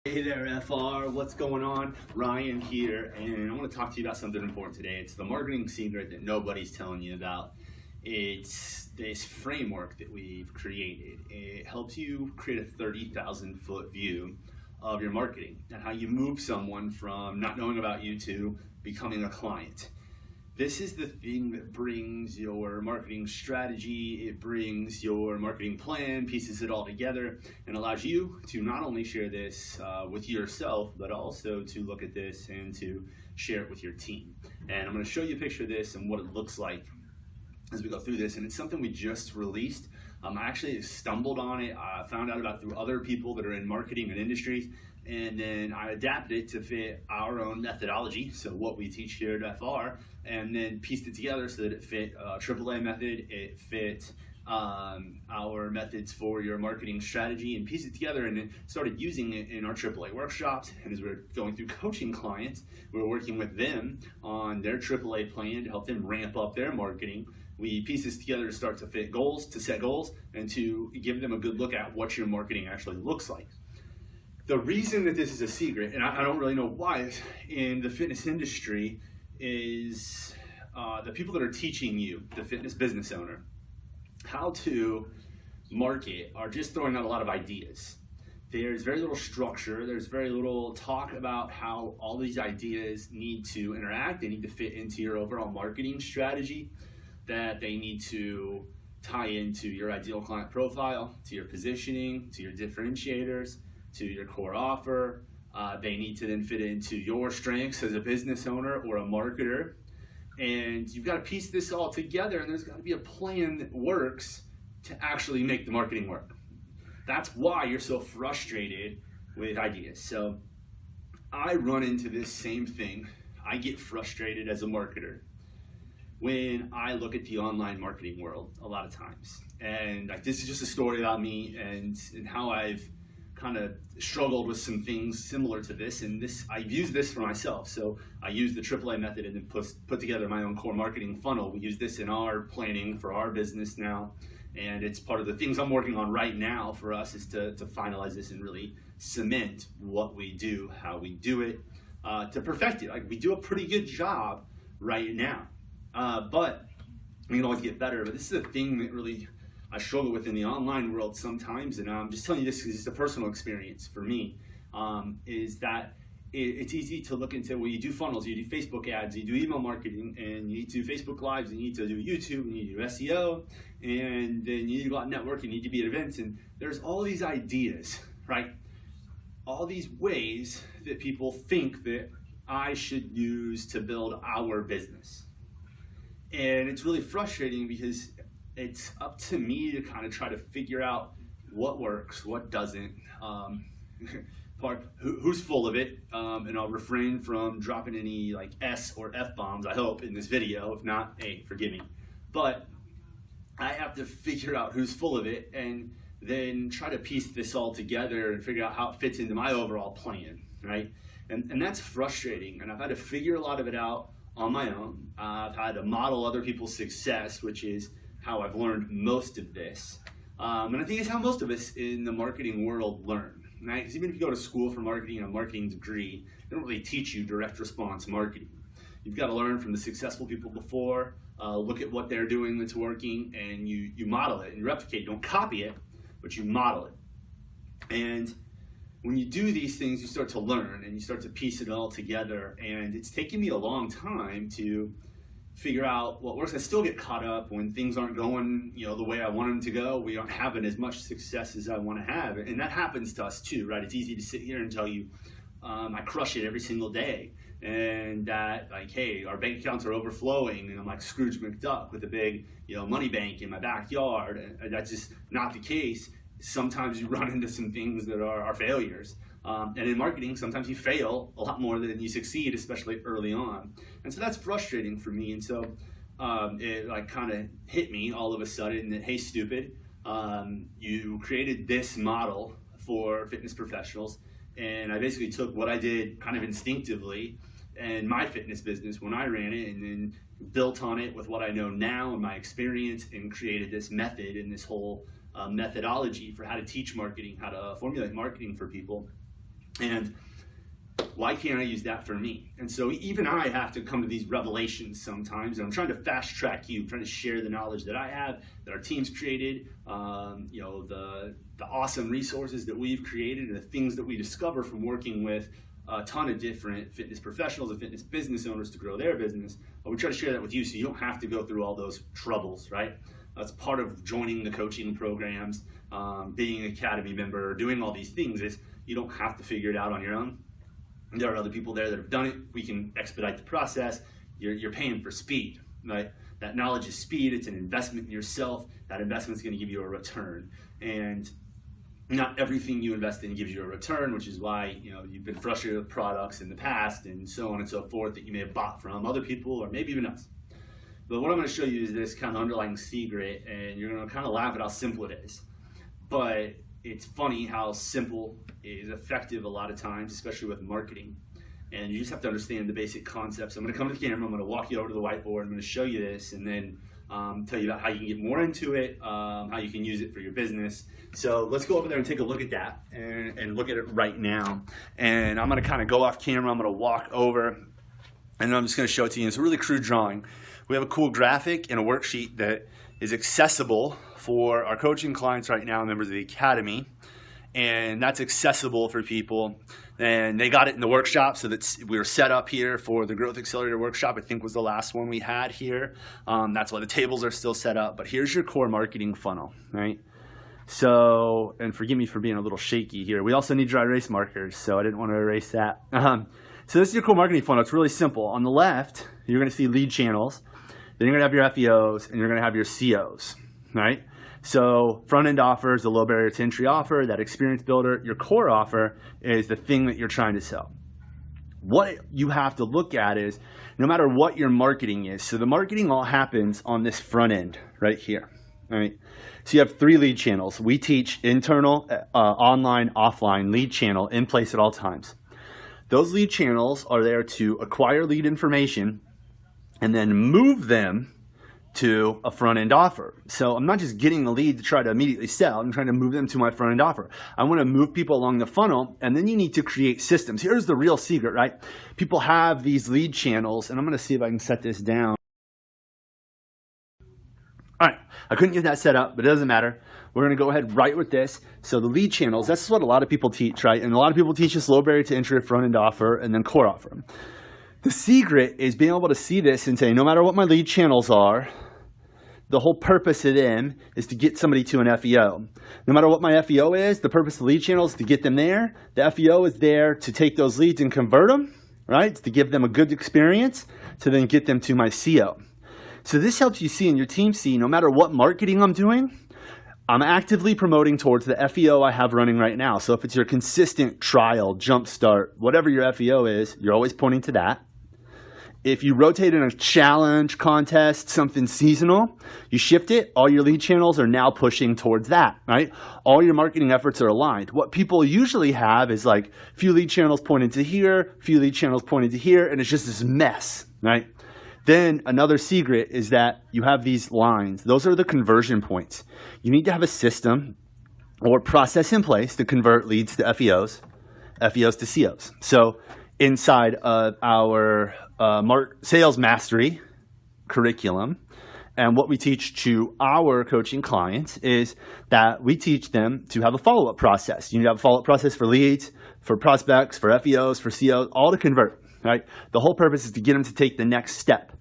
Hey there, FR. What's going on? Ryan here, and I want to talk to you about something important today. It's the marketing secret that nobody's telling you about. It's this framework that we've created. It helps you create a 30,000 foot view of your marketing and how you move someone from not knowing about you to becoming a client. This is the thing that brings your marketing strategy, it brings your marketing plan, pieces it all together, and allows you to not only share this with yourself, but also to look at this and to share it with your team. And I'm going to show you a picture of this and what it looks like as we go through this. And it's something we just released. I actually stumbled on it, found out about it through other people that are in marketing and industries, and then I adapted it to fit our own methodology, so what we teach here at FR, and then pieced it together so that it fit AAA method, it fit our methods for your marketing strategy, and pieced it together and then started using it in our AAA workshops. And as we're going through coaching clients, we're working with them on their AAA plan to help them ramp up their marketing. We piece this together to start to fit goals, to set goals, and to give them a good look at what your marketing actually looks like. The reason that this is a secret, and I don't really know why, in the fitness industry is the people that are teaching you, the fitness business owner, how to market are just throwing out a lot of ideas. There's very little structure, there's very little talk about how all these ideas need to interact, they need to fit into your overall marketing strategy, that they need to tie into your ideal client profile, to your positioning, to your differentiators, to your core offer. They need to then fit into your strengths as a business owner or a marketer. And you've got to piece this all together, and there's got to be a plan that works to actually make the marketing work. That's why you're so frustrated with ideas. So I run into this same thing. I get frustrated as a marketer when I look at the online marketing world a lot of times. And this is just a story about me and how I've kind of struggled with some things similar to this, and this I've used this for myself. So I use the AAA method and then put together my own core marketing funnel. We use this in our planning for our business now, and it's part of the things I'm working on right now for us is to finalize this and really cement what we do, how we do it, to perfect it. Like, we do a pretty good job right now, but we can always get better. But this is a thing that really I struggle with in the online world sometimes, and I'm just telling you this because it's a personal experience for me, is that it's easy to look into, well, you do funnels, you do Facebook ads, you do email marketing, and you need to do Facebook Lives, you need to do YouTube, you need to do SEO, and then you need to go out and network, you need to be at events, and there's all these ideas, right? All these ways that people think that I should use to build our business. And it's really frustrating because it's up to me to kind of try to figure out what works, what doesn't, who's full of it, and I'll refrain from dropping any like S or F bombs, I hope, in this video. If not, hey, forgive me. But I have to figure out who's full of it and then try to piece this all together and figure out how it fits into my overall plan, right? And that's frustrating, and I've had to figure a lot of it out on my own. I've had to model other people's success, which is how I've learned most of this. And I think it's how most of us in the marketing world learn, right? Because even if you go to school for marketing and a marketing degree, they don't really teach you direct response marketing. You've got to learn from the successful people before, look at what they're doing that's working, and you model it and you replicate. You don't copy it, but you model it. And when you do these things, you start to learn and you start to piece it all together. And it's taken me a long time to figure out what works. I still get caught up when things aren't going, the way I want them to go. We aren't having as much success as I want to have, and that happens to us too, right? It's easy to sit here and tell you, I crush it every single day, and that hey, our bank accounts are overflowing, and I'm like Scrooge McDuck with a big, money bank in my backyard, and that's just not the case. Sometimes you run into some things that are failures. And in marketing, sometimes you fail a lot more than you succeed, especially early on. And so that's frustrating for me. And so it kind of hit me all of a sudden that, hey, stupid, you created this model for fitness professionals. And I basically took what I did kind of instinctively in my fitness business when I ran it, and then built on it with what I know now and my experience, and created this method and this whole methodology for how to teach marketing, how to formulate marketing for people. And why can't I use that for me? And so even I have to come to these revelations sometimes. And I'm trying to fast track you, trying to share the knowledge that I have, that our team's created, the awesome resources that we've created, and the things that we discover from working with a ton of different fitness professionals and fitness business owners to grow their business. But we try to share that with you so you don't have to go through all those troubles, right? That's part of joining the coaching programs, being an academy member, doing all these things, is you don't have to figure it out on your own. There are other people there that have done it. We can expedite the process. You're paying for speed, right? That knowledge is speed. It's an investment in yourself. That investment is going to give you a return. And not everything you invest in gives you a return, which is why you've been frustrated with products in the past and so on and so forth that you may have bought from other people or maybe even us. But what I'm going to show you is this kind of underlying secret, and you're going to kind of laugh at how simple it is. But it's funny how simple is effective a lot of times, especially with marketing. And you just have to understand the basic concepts. I'm going to come to the camera, I'm going to walk you over to the whiteboard, I'm going to show you this, and then tell you about how you can get more into it, how you can use it for your business. So let's go over there and take a look at that and look at it right now. And I'm going to kind of go off camera, I'm going to walk over, and I'm just going to show it to you. It's a really crude drawing. We have a cool graphic and a worksheet that is accessible for our coaching clients right now, members of the Academy. And that's accessible for people. And they got it in the workshop, so that we were set up here for the Growth Accelerator workshop. I think was the last one we had here. That's why the tables are still set up. But here's your core marketing funnel, right? So, and forgive me for being a little shaky here. We also need dry erase markers, so I didn't want to erase that. So this is your core marketing funnel. It's really simple. On the left, you're going to see lead channels. Then you're going to have your FEOs, and you're going to have your COs, right? So front-end offer is a low barrier to entry offer, that experience builder. Your core offer is the thing that you're trying to sell. What you have to look at is no matter what your marketing is, so the marketing all happens on this front end right here, all right? So you have 3 lead channels. We teach internal, online, offline lead channel in place at all times. Those lead channels are there to acquire lead information and then move them to a front-end offer. So I'm not just getting the lead to try to immediately sell. I'm trying to move them to my front-end offer. I want to move people along the funnel, and then you need to create systems. Here's the real secret, right? People have these lead channels, and I'm going to see if I can set this down. All right, I couldn't get that set up, but it doesn't matter. We're going to go ahead right with this. So the lead channels, that's what a lot of people teach, right? And a lot of people teach this low barrier to entry, front-end offer, and then core offer. The secret is being able to see this and say, no matter what my lead channels are, the whole purpose of them is to get somebody to an FEO. No matter what my FEO is, the purpose of the lead channel is to get them there. The FEO is there to take those leads and convert them, right? To give them a good experience, to then get them to my CO. So this helps you see and your team see, no matter what marketing I'm doing, I'm actively promoting towards the FEO I have running right now. So if it's your consistent trial, jumpstart, whatever your FEO is, you're always pointing to that. If you rotate in a challenge, contest, something seasonal, you shift it, all your lead channels are now pushing towards that, right? All your marketing efforts are aligned. What people usually have is like a few lead channels pointing to here, a few lead channels pointing to here, and it's just this mess, right? Then another secret is that you have these lines. Those are the conversion points. You need to have a system or process in place to convert leads to FEOs, FEOs to COs. So inside of our sales mastery curriculum, and what we teach to our coaching clients is that we teach them to have a follow-up process. You need to have a follow-up process for leads, for prospects, for FEOs, for COs, all to convert, right? The whole purpose is to get them to take the next step.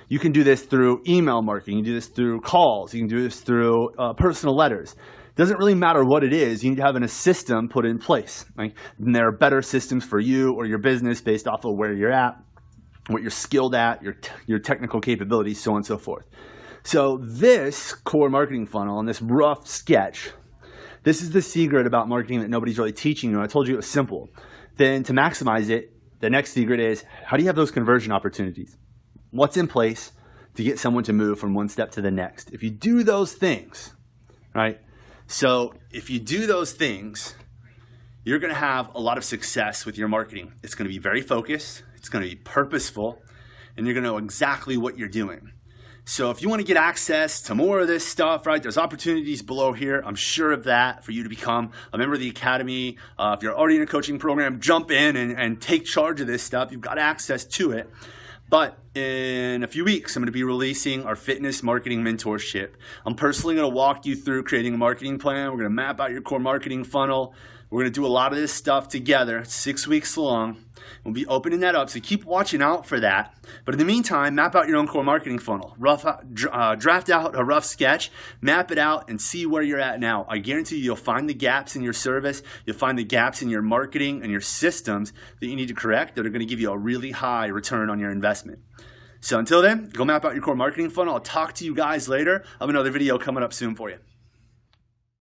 You can do this through email marketing. You can do this through calls. You can do this through personal letters. It doesn't really matter what it is. You need to have a system put in place. Right? And there are better systems for you or your business based off of where you're at, what you're skilled at, your technical capabilities, so on and so forth. So this core marketing funnel and this rough sketch, this is the secret about marketing that nobody's really teaching you. I told you it was simple. Then to maximize it, the next secret is, how do you have those conversion opportunities? What's in place to get someone to move from one step to the next? If you do those things, right? So if you do those things, you're going to have a lot of success with your marketing. It's going to be very focused. It's going to be purposeful, and you're going to know exactly what you're doing. So if you want to get access to more of this stuff, right, there's opportunities below here. I'm sure of that for you to become a member of the Academy. If you're already in a coaching program, jump in and take charge of this stuff. You've got access to it. But in a few weeks, I'm going to be releasing our fitness marketing mentorship. I'm personally going to walk you through creating a marketing plan. We're going to map out your core marketing funnel. We're going to do a lot of this stuff together. It's 6 weeks long. We'll be opening that up, so keep watching out for that. But in the meantime, map out your own core marketing funnel. Draft out a rough sketch, map it out, and see where you're at now. I guarantee you'll find the gaps in your service. You'll find the gaps in your marketing and your systems that you need to correct that are going to give you a really high return on your investment. So until then, go map out your core marketing funnel. I'll talk to you guys later. I have another video coming up soon for you.